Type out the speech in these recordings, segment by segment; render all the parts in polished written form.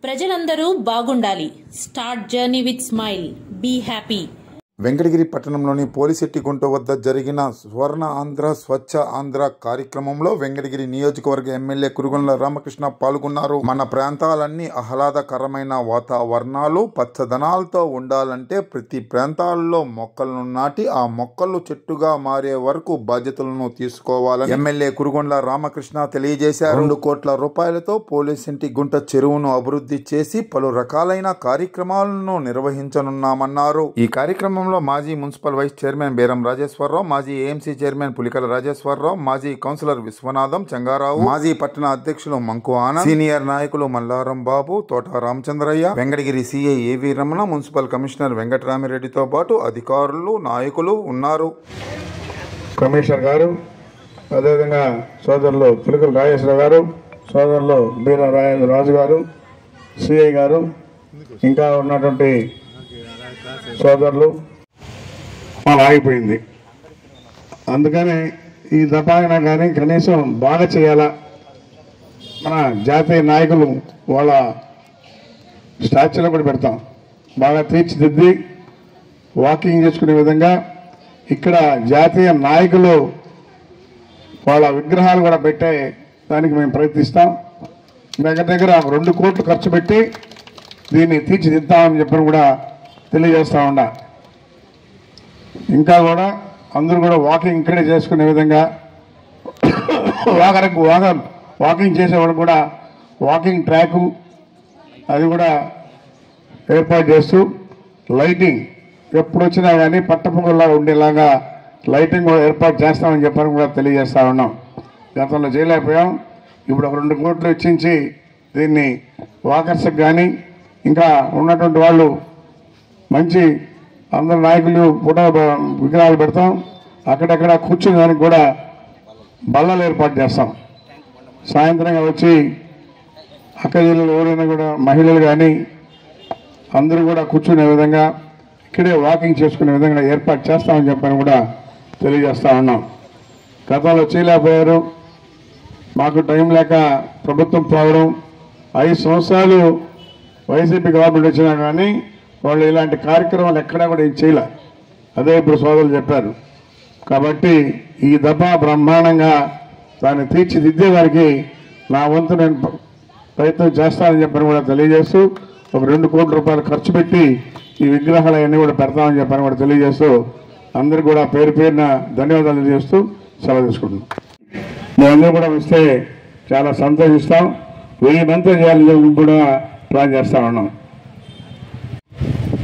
ప్రజలందరూ బాగుండాలి. Start journey with smile. Be happy. Venkatagiri పట్టణంలోని పోలిశెట్టిగుంట వద్ద జరిగిన స్వర్ణ ఆంధ్ర స్వచ్ఛ ఆంధ్ర కార్యక్రమంలో వెంకటగిరి నియోజకవర్గ ఎమ్మెల్యే కురుగుండ్ల రామకృష్ణ పాల్గొన్నారు. మన ప్రాంతాలన్నీ ఆహ్లాదకరమైన వాతావరణాలు పచ్చదనాలతో ఉండాలంటే ప్రతి ప్రాంతాల్లో మొక్కలను నాటి ఆ మొక్కలు చెట్టుగా మారే వరకు బాధ్యతలను తీసుకోవాలని ఎమ్మెల్యే కురుగుండ్ల రామకృష్ణ తెలియజేశారు. 2 కోట్ల రూపాయలతో పోలిశెట్టిగుంట చెరువును అభివృద్ధి చేసి పలు రకాలైన కార్యక్రమాలను నిర్వహించనున్నామన్నారు. ఈ కార్యక్రమం మాజీ మున్సిపల్ వైస్ చైర్మన్ బేరం రాజేశ్వరరావు, మాజీ ఏఎంసీ చైర్మన్ పులికల రాజేశ్వరరావు, మాజీ కౌన్సిలర్ విశ్వనాథం చెంగారావు, మాజీ పట్టణ అధ్యక్షులు మంకు ఆనంద్, సీనియర్ నాయకులు మల్లారం బాబు, తోట రామచంద్రయ్య, వెంకటగిరి సిఐ ఏవి రమణ, మున్సిపల్ కమిషనర్ వెంకటరామిరెడ్డితో పాటు అధికారులు నాయకులు ఉన్నారు. కమిషనర్ గారు, అదేవిధంగా సోదరులు పులికల రాజేశ్వరరావు గారు, సోదరులు బీరం రాజు గారు, సిఐ గారు, ఇంకా ఉన్నటువంటి సోదరులు ఆగిపోయింది. అందుకని ఈ దఫాయినా కానీ కనీసం బాగా చేయాలా, మన జాతీయ నాయకులు వాళ్ళ స్టాచ్యూలో కూడా పెడతాం, బాగా తీర్చిదిద్ది వాకింగ్ చేసుకునే విధంగా ఇక్కడ జాతీయ నాయకులు వాళ్ళ విగ్రహాలు కూడా పెట్టే దానికి మేము ప్రయత్నిస్తాం. దగ్గర 2 కోట్లు ఖర్చు పెట్టి దీన్ని తీర్చిదిద్దామని చెప్పని కూడా తెలియజేస్తా ఉన్నా. ఇంకా కూడా అందరూ కూడా వాకింగ్ ఇక్కడే చేసుకునే విధంగా వాకింగ్ చేసేవాళ్ళు కూడా వాకింగ్ ట్రాకు అది కూడా ఏర్పాటు చేస్తూ లైటింగ్ ఎప్పుడు వచ్చినా కానీ పట్టపొగల్లా ఉండేలాగా లైటింగ్ కూడా ఏర్పాటు చేస్తామని చెప్పని కూడా తెలియజేస్తా ఉన్నాం. గతంలో చేయలేకపోయాం, ఇప్పుడు 2 కోట్లు వెచ్చించి దీన్ని వాకర్స్కి కానీ ఇంకా ఉన్నటువంటి వాళ్ళు మంచి అందరు నాయకులు ఫోటో విగ్రహాలు పెడతాం, అక్కడక్కడ కూర్చునే దానికి కూడా బల్లలు ఏర్పాటు చేస్తాం. సాయంత్రంగా వచ్చి అక్క జిల్లాలో ఎవరైనా కూడా మహిళలు కానీ అందరూ కూడా కూర్చునే విధంగా ఇక్కడే వాకింగ్ చేసుకునే విధంగా ఏర్పాటు చేస్తామని చెప్పని కూడా తెలియజేస్తా ఉన్నాం. గతంలో చేయలేకపోయారు, మాకు టైం లేక ప్రభుత్వం పోవడం, 5 సంవత్సరాలు వైసీపీ గవర్నమెంట్ వచ్చినా కానీ వాళ్ళు ఇలాంటి కార్యక్రమాలు ఎక్కడా కూడా ఏం చేయలే. అదే ఇప్పుడు సోదరులు చెప్పారు. కాబట్టి ఈ దఫా బ్రహ్మాండంగా దాన్ని తీర్చిదిద్దేదానికి నా వంతు నేను ప్రయత్నం చేస్తానని చెప్పని కూడా తెలియజేస్తూ 2 కోట్ల రూపాయలు ఖర్చు పెట్టి ఈ విగ్రహాలు అవన్నీ కూడా పెడతామని చెప్పని కూడా తెలియజేస్తూ అందరికీ కూడా పేరు పేరున ధన్యవాదాలు తెలియజేస్తూ సెలవు తీసుకుంటున్నాం. మేమందరూ కూడా వస్తే చాలా సంతోషిస్తాం. 1000 మంది చేయాలని కూడా ప్లాన్ చేస్తా ఉన్నాం.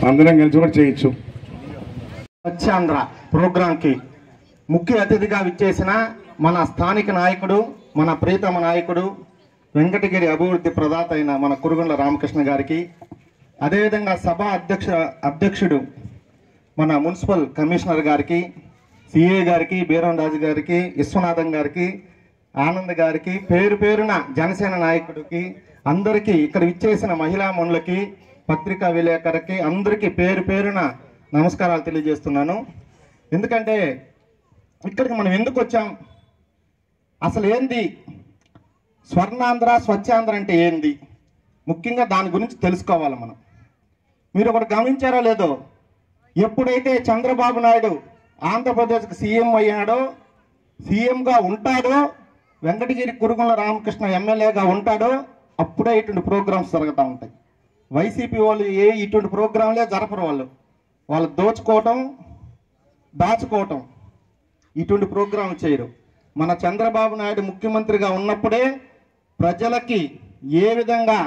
అందరం కలిసి కూడా చేయొచ్చు. స్వచ్ఛాంధ్ర ప్రోగ్రాంకి ముఖ్య అతిథిగా విచ్చేసిన మన స్థానిక నాయకుడు, మన ప్రీతమ నాయకుడు, వెంకటగిరి అభివృద్ధి ప్రదాత అయిన మన కురుగుండ్ల రామకృష్ణ గారికి, అదేవిధంగా సభ అధ్యక్షుడు మన మున్సిపల్ కమిషనర్ గారికి, సిఏ గారికి, బీరం రాజు గారికి, విశ్వనాథం గారికి, ఆనంద్ గారికి, పేరు పేరున జనసేన నాయకుడికి, అందరికీ ఇక్కడ విచ్చేసిన మహిళా మనులకి, పత్రికా విలేకరికి అందరికీ పేరు పేరున నమస్కారాలు తెలియజేస్తున్నాను. ఎందుకంటే ఇక్కడికి మనం ఎందుకు వచ్చాం, అసలు ఏంది స్వర్ణాంధ్ర స్వచ్ఛాంధ్ర అంటే ఏంది, ముఖ్యంగా దాని గురించి తెలుసుకోవాలి మనం. మీరు ఒకటి గమనించారో లేదో, ఎప్పుడైతే చంద్రబాబు నాయుడు ఆంధ్రప్రదేశ్కి సీఎం అయ్యాడో, సీఎంగా ఉంటాడో, వెంకటగిరి కురుగుండ్ల రామకృష్ణ ఎమ్మెల్యేగా ఉంటాడో, అప్పుడే ఇటువంటి ప్రోగ్రామ్స్ జరుగుతూ ఉంటాయి. వైసీపీ వాళ్ళు ఇటువంటి ప్రోగ్రాంలే జరపరు. వాళ్ళు దోచుకోవటం, దాచుకోవటం, ఇటువంటి ప్రోగ్రాం చేయరు. మన చంద్రబాబు నాయుడు ముఖ్యమంత్రిగా ఉన్నప్పుడే ప్రజలకి ఏ విధంగా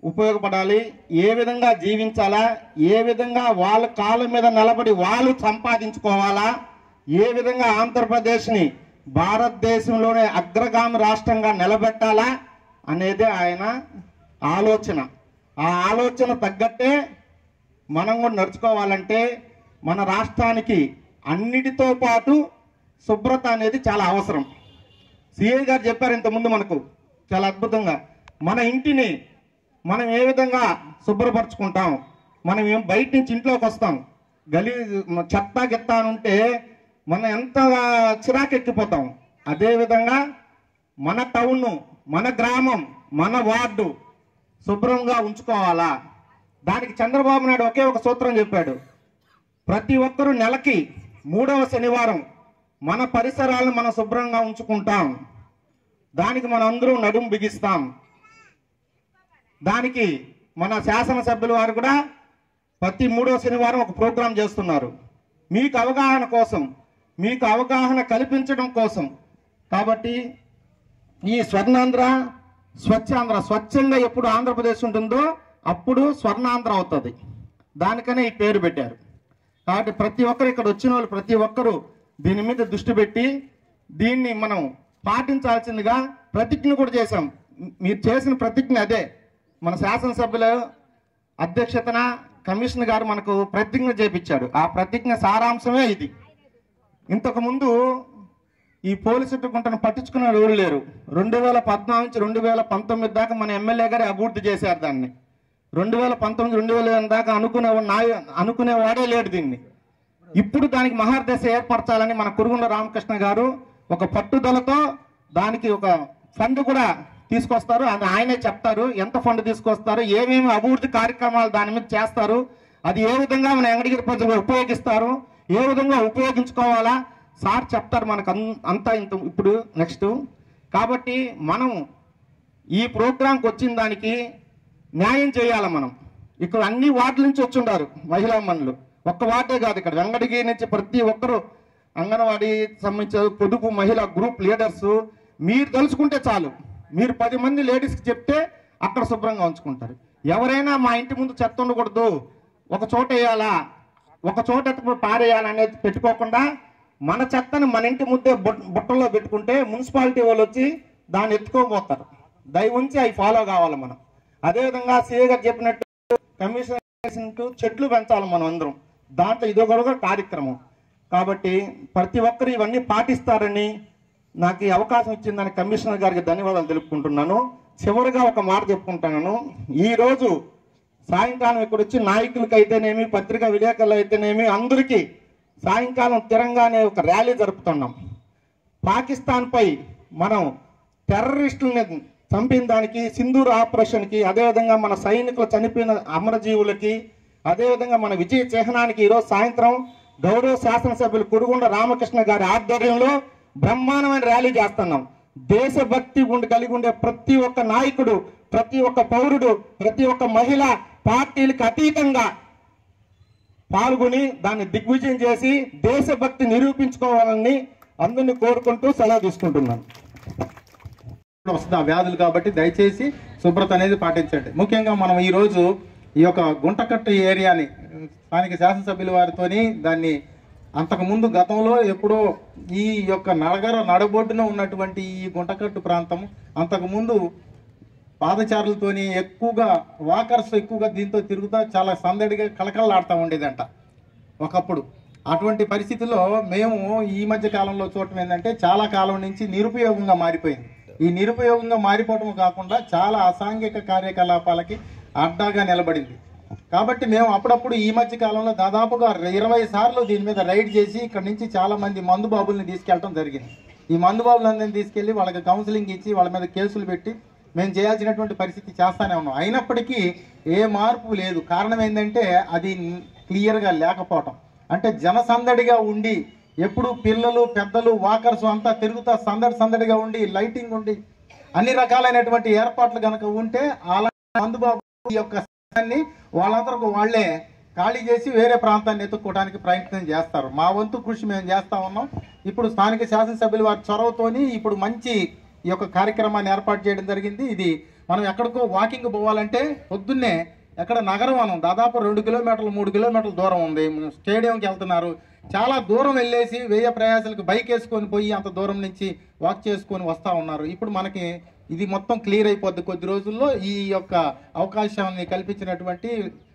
ఉపయోగపడాలి, ఏ విధంగా జీవించాలా, ఏ విధంగా వాళ్ళ కాళ్ళ మీద నిలబడి వాళ్ళు సంపాదించుకోవాలా, ఏ విధంగా ఆంధ్రప్రదేశ్ని భారతదేశంలోనే అగ్రగామి రాష్ట్రంగా నిలబెట్టాలా అనేది ఆయన ఆలోచన. ఆ ఆలోచన తగ్గట్టే మనం కూడా నడుచుకోవాలంటే మన రాష్ట్రానికి అన్నిటితో పాటు శుభ్రత అనేది చాలా అవసరం. సిఐ గారు చెప్పారు ఇంతకుముందు మనకు చాలా అద్భుతంగా. మన ఇంటిని మనం ఏ విధంగా శుభ్రపరచుకుంటాం, మనం బయట నుంచి ఇంట్లోకి వస్తాం, చెత్త గిత్త అని ఉంటే మనం ఎంత చిరాకెక్కిపోతాం. అదేవిధంగా మన టౌన్, మన గ్రామం, మన వార్డు శుభ్రంగా ఉంచుకోవాలా? దానికి చంద్రబాబు నాయుడు ఒకే ఒక సూత్రం చెప్పాడు. ప్రతి ఒక్కరూ నెలకి 3వ శనివారం మన పరిసరాలను మనం శుభ్రంగా ఉంచుకుంటాం. దానికి మనం అందరూ నడుం బిగిస్తాం. దానికి మన శాసనసభ్యుల వారు కూడా ప్రతి 3వ శనివారం ఒక ప్రోగ్రాం చేస్తున్నారు. మీకు అవగాహన కోసం, మీకు అవగాహన కల్పించడం కోసం. కాబట్టి ఈ స్వర్ణాంధ్ర, స్వచ్ఛాంధ్ర, స్వచ్ఛంగా ఎప్పుడు ఆంధ్రప్రదేశ్ ఉంటుందో అప్పుడు స్వర్ణాంధ్ర అవుతుంది. దానికనే ఈ పేరు పెట్టారు. కాబట్టి ప్రతి ఒక్కరు, ఇక్కడ వచ్చిన వాళ్ళు ప్రతి ఒక్కరూ దీని మీద దృష్టి పెట్టి దీన్ని మనం పాటించాల్సిందిగా ప్రతిజ్ఞ కూడా చేశాం. మీరు చేసిన ప్రతిజ్ఞ అదే. మన శాసనసభ్యుల అధ్యక్షతన కమిషనర్ గారు మనకు ప్రతిజ్ఞ చేపించాడు. ఆ ప్రతిజ్ఞ సారాంశమే ఇది. ఇంతకుముందు ఈ పోలీసు గుంటను పట్టించుకున్న ఎవరు లేరు. 2014 నుంచి 2019 దాకా మన ఎమ్మెల్యే గారే అభివృద్ధి చేశారు దాన్ని. 2019, 2020 దాకా అనుకునేవాడే లేడు దీన్ని. ఇప్పుడు దానికి మహాదశ ఏర్పరచాలని మన కురుగుండ్ల రామకృష్ణ గారు ఒక పట్టుదలతో దానికి ఒక ఫండ్ కూడా తీసుకొస్తారు. అది ఆయనే చెప్తారు ఎంత ఫండ్ తీసుకొస్తారు, ఏమేమి అభివృద్ధి కార్యక్రమాలు దాని మీద చేస్తారు, అది ఏ విధంగా మన వెంకటగిరి ప్రజలు ఉపయోగిస్తారు, ఏ విధంగా ఉపయోగించుకోవాలా సార్ చెప్తారు మనకు అంతా. ఇంత ఇప్పుడు నెక్స్ట్ కాబట్టి మనం ఈ ప్రోగ్రాంకి వచ్చిన దానికి న్యాయం చేయాలి. మనం ఇక్కడ అన్ని వార్డుల నుంచి వచ్చి ఉన్నారు మహిళా మనులు. ఒక్క వార్డే కాదు, ఇక్కడ వెంకటగిరి నుంచి ప్రతి ఒక్కరు అంగన్వాడీ సంబంధించిన పొదుపు మహిళా గ్రూప్ లీడర్స్. మీరు తెలుసుకుంటే చాలు, మీరు 10 మంది లేడీస్కి చెప్తే అక్కడ శుభ్రంగా ఉంచుకుంటారు. ఎవరైనా మా ఇంటి ముందు చెత్త ఉండకూడదు, ఒక చోట వేయాలా, ఒక చోట పారేయాలనేది పెట్టుకోకుండా మన చెత్తను మన ఇంటి ముందే బుట్టల్లో పెట్టుకుంటే మున్సిపాలిటీ వాళ్ళు వచ్చి దాన్ని ఎత్తుకోబోతారు. దయ ఉంచి అవి ఫాలో కావాలి మనం. అదేవిధంగా సీఏ గారు చెప్పినట్టు కమిషన్ చెట్లు పెంచాలి మనం అందరం. దాంట్లో ఇదొక కార్యక్రమం. కాబట్టి ప్రతి ఒక్కరు ఇవన్నీ పాటిస్తారని నాకు ఈ అవకాశం ఇచ్చిందని కమిషనర్ గారికి ధన్యవాదాలు తెలుపుకుంటున్నాను. చివరిగా ఒక మాట చెప్పుకుంటున్నాను. ఈరోజు సాయంకాలం ఇక్కడ వచ్చి నాయకులకి అయితేనేమి, పత్రికా విలేకరులు అయితేనేమి, అందరికీ సాయంకాలం తిరంగానే ఒక ర్యాలీ జరుపుతున్నాం. పాకిస్తాన్పై మనం టెర్రరిస్టులని చంపిన దానికి, సింధూర్ ఆపరేషన్కి, అదేవిధంగా మన సైనికులు చనిపోయిన అమరజీవులకి, అదేవిధంగా మన విజయ చిహ్నానికి ఈరోజు సాయంత్రం గౌరవ శాసనసభ్యులు కురుగుండ్ల రామకృష్ణ గారి ఆధ్వర్యంలో బ్రహ్మాండమైన ర్యాలీ చేస్తున్నాం. దేశభక్తి కలిగి ఉండే ప్రతి ఒక్క నాయకుడు, ప్రతి ఒక్క పౌరుడు, ప్రతి ఒక్క మహిళ పార్టీలకు అతీతంగా పాల్గొని దాన్ని దిగ్విజయం చేసి దేశభక్తి నిరూపించుకోవాలని అందరినీ కోరుకుంటూ సెలవు తీసుకుంటున్నాను. వస్తుంది ఆ వ్యాధులు, కాబట్టి దయచేసి శుభ్రత అనేది పాటించండి. ముఖ్యంగా మనం ఈరోజు ఈ యొక్క గుంటకట్టు ఏరియాని స్థానిక శాసనసభ్యుల వారితోని దాన్ని అంతకుముందు గతంలో ఎప్పుడో ఈ యొక్క నడబొడ్డున ఉన్నటువంటి ఈ గుంటకట్టు ప్రాంతం అంతకుముందు పాదచారులతోని ఎక్కువగా వాకర్స్ ఎక్కువగా దీంతో తిరుగుతా చాలా సందడిగా కలకలలాడుతూ ఉండేదంట ఒకప్పుడు. అటువంటి పరిస్థితుల్లో మేము ఈ మధ్య కాలంలో చూడటం ఏంటంటే చాలా కాలం నుంచి నిరుపయోగంగా మారిపోయింది. ఈ నిరుపయోగంగా మారిపోవటం కాకుండా చాలా అసాంఘిక కార్యకలాపాలకి అడ్డాగా నిలబడింది. కాబట్టి మేము అప్పుడప్పుడు ఈ మధ్య కాలంలో దాదాపుగా 20 సార్లు దీని మీద రైడ్ చేసి ఇక్కడ నుంచి చాలా మంది మందు బాబుల్ని తీసుకెళ్ళడం జరిగింది. ఈ మందు బాబులందరినీ తీసుకెళ్లి వాళ్ళకి కౌన్సిలింగ్ ఇచ్చి వాళ్ళ మీద కేసులు పెట్టి మేము చేయాల్సినటువంటి పరిస్థితి చేస్తానే ఉన్నాం. అయినప్పటికీ ఏ మార్పు లేదు. కారణం ఏంటంటే అది క్లియర్గా లేకపోవటం. అంటే జనసందడిగా ఉండి ఎప్పుడు పిల్లలు పెద్దలు వాకర్స్ అంతా తిరుగుతా సందడిగా ఉండి లైటింగ్ ఉండి అన్ని రకాలైనటువంటి ఏర్పాట్లు కనుక ఉంటే అలాంటి మందుబాబు యొక్క స్థానాన్ని వాళ్ళందరూ వాళ్లే ఖాళీ చేసి వేరే ప్రాంతాన్ని ఎత్తుక్కోవడానికి ప్రయత్నం చేస్తారు. మా వంతు కృషి మేము చేస్తా ఉన్నాం. ఇప్పుడు స్థానిక శాసనసభ్యుల వారి చొరవతోని ఇప్పుడు మంచి ఈ యొక్క కార్యక్రమాన్ని ఏర్పాటు చేయడం జరిగింది. ఇది మనం ఎక్కడికో వాకింగ్ పోవాలంటే పొద్దున్నే ఎక్కడ నగరం మనం దాదాపు 2 కిలోమీటర్లు 3 కిలోమీటర్ల దూరం ఉంది. స్టేడియంకి వెళ్తున్నారు, చాలా దూరం వెళ్ళేసి వ్యయ ప్రయాసాలకు బైక్ వేసుకొని పోయి అంత దూరం నుంచి వాక్ చేసుకొని వస్తూ ఉన్నారు. ఇప్పుడు మనకి ఇది మొత్తం క్లియర్ అయిపోద్ది కొద్ది రోజుల్లో. ఈ యొక్క అవకాశాన్ని కల్పించినటువంటి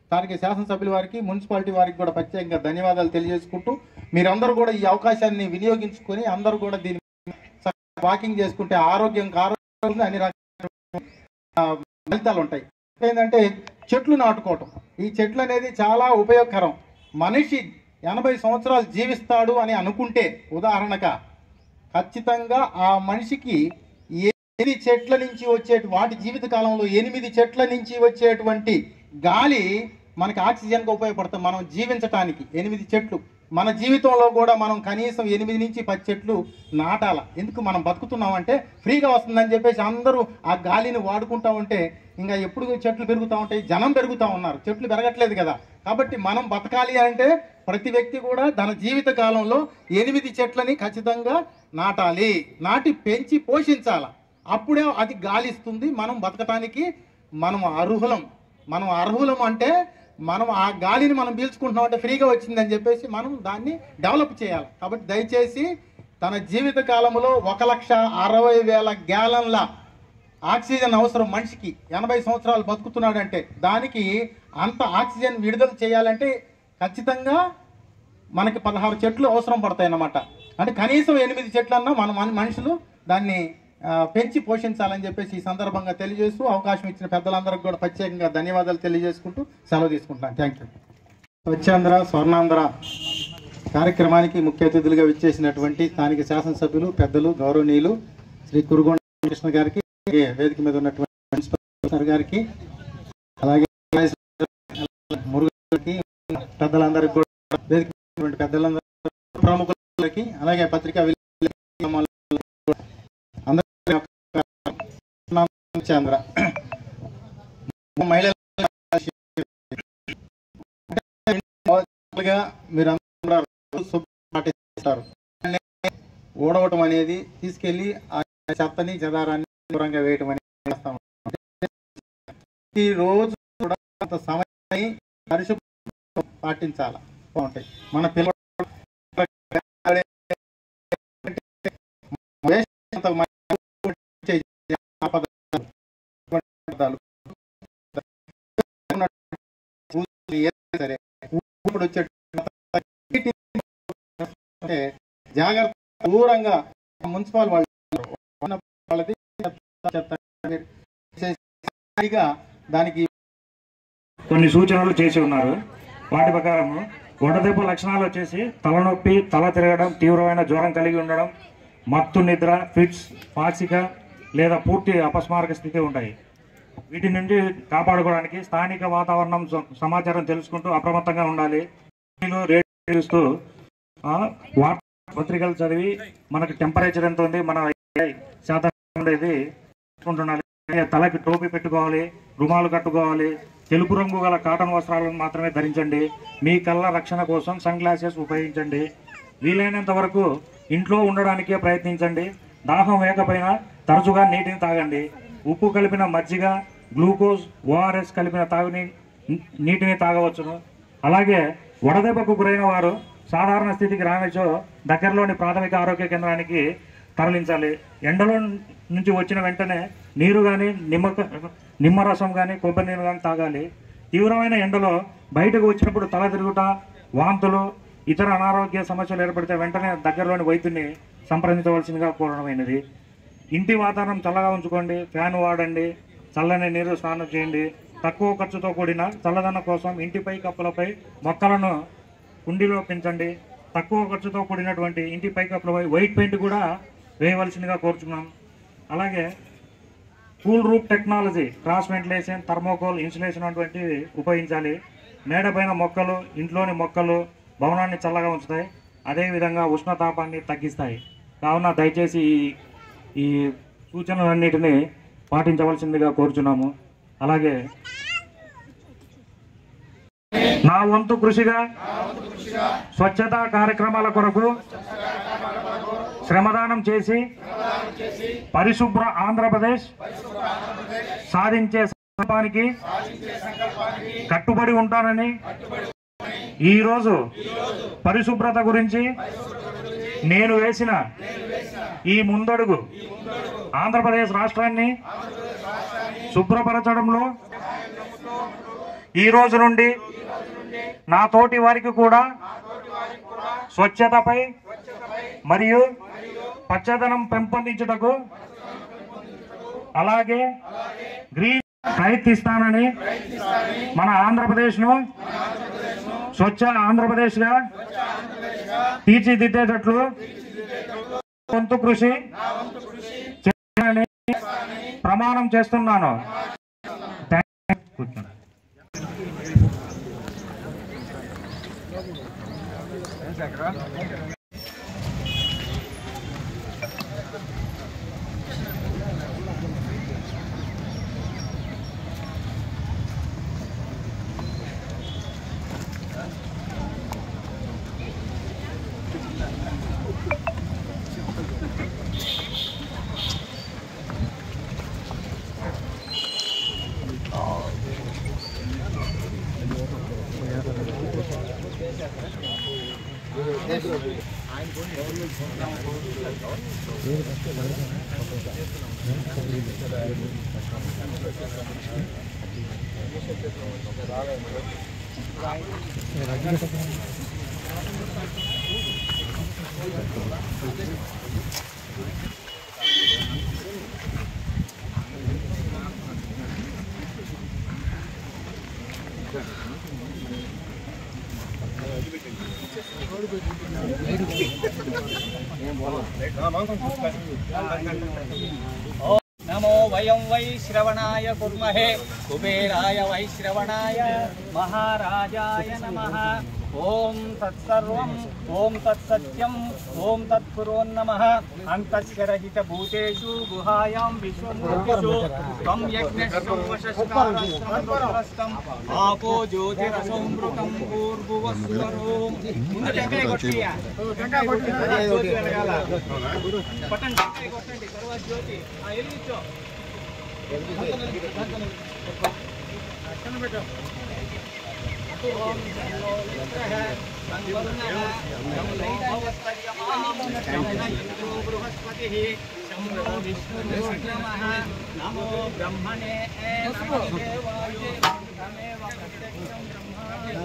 స్థానిక శాసనసభ్యుల వారికి, మున్సిపాలిటీ వారికి కూడా ప్రత్యేకంగా ధన్యవాదాలు తెలియజేసుకుంటూ మీరందరూ కూడా ఈ అవకాశాన్ని వినియోగించుకొని అందరూ కూడా దీన్ని వాకింగ్ చేసుకుంటే ఆరోగ్యంగా అన్ని రకాల ఫలితాలు ఉంటాయి. ఏంటంటే చెట్లు నాటుకోవటం, ఈ చెట్లు అనేది చాలా ఉపయోగకరం. మనిషి 80 సంవత్సరాలు జీవిస్తాడు అని అనుకుంటే ఉదాహరణగా ఖచ్చితంగా ఆ మనిషికి 8 చెట్ల నుంచి వాటి జీవిత కాలంలో 8 చెట్ల నుంచి వచ్చేటువంటి గాలి మనకి ఆక్సిజన్గా ఉపయోగపడుతుంది మనం జీవించటానికి. 8 చెట్లు మన జీవితంలో కూడా మనం కనీసం 8 నుంచి 10 చెట్లు నాటాల. ఎందుకు మనం బతుకుతున్నామంటే ఫ్రీగా వస్తుందని చెప్పేసి అందరూ ఆ గాలిని వాడుకుంటా ఉంటే ఇంకా ఎప్పుడు చెట్లు పెరుగుతూ ఉంటాయి, జనం పెరుగుతూ ఉన్నారు, చెట్లు పెరగట్లేదు కదా. కాబట్టి మనం బతకాలి అంటే ప్రతి వ్యక్తి కూడా తన జీవిత కాలంలో 8 చెట్లని ఖచ్చితంగా నాటాలి, నాటి పెంచి పోషించాల. అప్పుడే అది గాలి ఇస్తుంది. మనం బతకటానికి మనం అర్హులం అంటే మనం ఆ గాలిని మనం పీల్చుకుంటున్నాం అంటే ఫ్రీగా వచ్చిందని చెప్పేసి మనం దాన్ని డెవలప్ చేయాలి. కాబట్టి దయచేసి తన జీవిత కాలంలో 1,60,000 గ్యాలన్ల ఆక్సిజన్ అవసరం మనిషికి. 80 సంవత్సరాలు బతుకుతున్నాడంటే దానికి అంత ఆక్సిజన్ విడుదల చేయాలంటే ఖచ్చితంగా మనకి 16 చెట్లు అవసరం పడతాయి అన్నమాట. అంటే కనీసం 8 చెట్లన్నా మన మనుషులు దాన్ని పెంచి పోషించాలని చెప్పేసి ఈ సందర్భంగా తెలియజేస్తూ అవకాశం ఇచ్చిన పెద్దలందరికీ కూడా ప్రత్యేకంగా ధన్యవాదాలు తెలియజేసుకుంటూ సెలవు తీసుకుంటున్నాను. Thank you. స్వచ్ఛాంధ్ర స్వర్ణాంధ్ర కార్యక్రమానికి ముఖ్య అతిథులుగా విచ్చేసినటువంటి స్థానిక శాసనసభ్యులు పెద్దలు గౌరవనీయులు శ్రీ కురుగొండ కృష్ణ గారికి, వేదిక మీద ఉన్నటువంటి ప్రిన్సిపల్ గారికి, అలాగే మురుగకి, పెద్దలందరికీ కూడా వేదిక మీద పెద్దలందరూ ప్రముఖులకి, అలాగే పత్రికా చంద్ర మీరు ఓడవటం అనేది తీసుకెళ్లి ఆ చెత్తని చెదారాన్ని దూరంగా వేయటం అనేది చేస్తాం. ఈ రోజు కూడా అంత సమయాన్ని పరిశుభ్రం పాటించాలి. బాగుంటాయి మన పిల్లలు జాగ్రత్త దూరంగా మున్సిపల్ వాళ్ళది దానికి కొన్ని సూచనలు చేసి ఉన్నారు. వాటి ప్రకారం వడదెబ్బ లక్షణాలు వచ్చేసి తలనొప్పి, తల తిరగడం, తీవ్రమైన జ్వరం కలిగి ఉండడం, మత్తు నిద్ర, ఫిట్స్, పాక్షిక లేదా పూర్తి అపస్మారక స్థితి ఉంటాయి. వీటి నుండి కాపాడుకోవడానికి స్థానిక వాతావరణం సమాచారం తెలుసుకుంటూ అప్రమత్తంగా ఉండాలి. రేడియో చూస్తూ వార్తా పత్రికలు చదివి మనకు టెంపరేచర్ ఎంత ఉంది, మన శాతం ఉండేది ఉండాలి. తలకి టోపీ పెట్టుకోవాలి, రుమాలు కట్టుకోవాలి. తెలుపు రంగు గల కాటన్ వస్త్రాలను మాత్రమే ధరించండి. మీ కళ్ళ రక్షణ కోసం సన్ గ్లాసెస్ ఉపయోగించండి. వీలైనంత వరకు ఇంట్లో ఉండడానికే ప్రయత్నించండి. దాహం వేయకపోయినా తరచుగా నీటిని తాగండి. ఉప్పు కలిపిన మజ్జిగ, గ్లూకోజ్, ఓఆర్ఎస్ కలిపిన నీటిని తాగవచ్చును. అలాగే వడదెబ్బకు గురైన వారు సాధారణ స్థితికి రానిచో దగ్గరలోని ప్రాథమిక ఆరోగ్య కేంద్రానికి తరలించాలి. ఎండలో నుంచి వచ్చిన వెంటనే నీరు కానీ నిమ్మరసం కానీ కొబ్బరి నీరు కానీ తాగాలి. తీవ్రమైన ఎండలో బయటకు వచ్చినప్పుడు తల తిరుగుట, వాంతులు, ఇతర అనారోగ్య సమస్యలు ఏర్పడితే వెంటనే దగ్గరలోని వైద్యుని సంప్రదించవలసిందిగా కోరడమైనది. ఇంటి వాతావరణం చల్లగా ఉంచుకోండి. ఫ్యాన్ వాడండి. చల్లని నీరు స్నానం చేయండి. తక్కువ ఖర్చుతో కూడిన చల్లదనం కోసం ఇంటిపై కప్పులపై మొక్కలను కుండీలో పెంచండి. తక్కువ ఖర్చుతో కూడినటువంటి ఇంటి పైకప్పులపై వైట్ పెయింట్ కూడా వేయవలసిందిగా కోరుచున్నాం. అలాగే cool roof technology, cross ventilation, thermocol, insulation అటువంటివి ఉపయోగించాలి. మేడపైన మొక్కలు, ఇంట్లోని మొక్కలు భవనాన్ని చల్లగా ఉంచుతాయి. అదేవిధంగా ఉష్ణతాపాన్ని తగ్గిస్తాయి. కావున దయచేసి ఈ సూచనలన్నిటినీ పాటించవలసిందిగా కోరుచున్నాము. అలాగే నా వంతు కృషిగా స్వచ్ఛతా కార్యక్రమాల కొరకు శ్రమదానం చేసి పరిశుభ్ర ఆంధ్రప్రదేశ్ సాధించే సంకల్పానికి కట్టుబడి ఉంటానని ఈరోజు పరిశుభ్రత గురించి నేను వేసిన ఈ ముందడుగు ఆంధ్రప్రదేశ్ రాష్ట్రాన్ని శుభ్రపరచడంలో ఈ రోజు నుండి నా తోటి వారికి కూడా స్వచ్ఛతపై మరియు పచ్చదనం పెంపొందించుటకు అలాగే గ్రీన్ ప్రయత్నిస్తానని మన ఆంధ్రప్రదేశ్ను స్వచ్ఛ ఆంధ్రప్రదేశ్గా తీర్చిదిద్దేటట్లు వంతు కృషి చేయాలని ప్రమాణం చేస్తున్నాను. కూర్చోండి. नमो वयं वै श्रवणाय कुर्महे कुबेराय वै श्रवणाय महाराजाय नमः। ओम तत्सर्वं ओम तत्सत्यं ओम तत्पुरोन्नमः। अंतस्यरहित भूतेषु गुहायां विश्वमूर्तिषु त्वं यज्ञस्तं वशस्कारस्तं आपो ज्योतिरसोमृतं भूर्भुवस्वरों। ముందు టెంకాయ కొట్టియా టెంకాయ కొట్టి జ్యోతి వెలగాల పట్టండి టెంకాయ కొట్టండి తర్వాత జ్యోతి ఆ ఎలిగించో అక్కడ పెట్టు ఓం జల్లో లింగః సంవర్ణః నమో భవత్పర్యమాం బృహస్పతిః శంభో విష్ణుర్నమః నమో బ్రహ్మణే నమో దేవాయ తమేవ ప్రత్యక్షం బ్రహ్మాది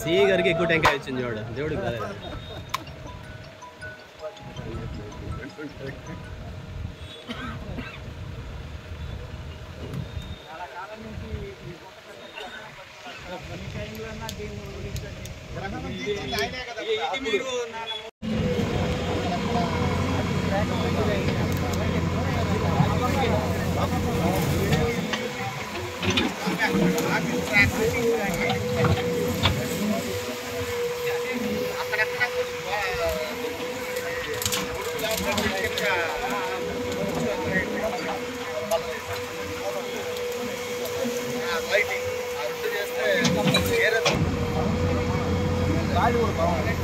सी करके ఎక్కువ టెంకాయ వచ్చింది చూడు దేవుడికి కాదు గాలి కూడా బాగుంది.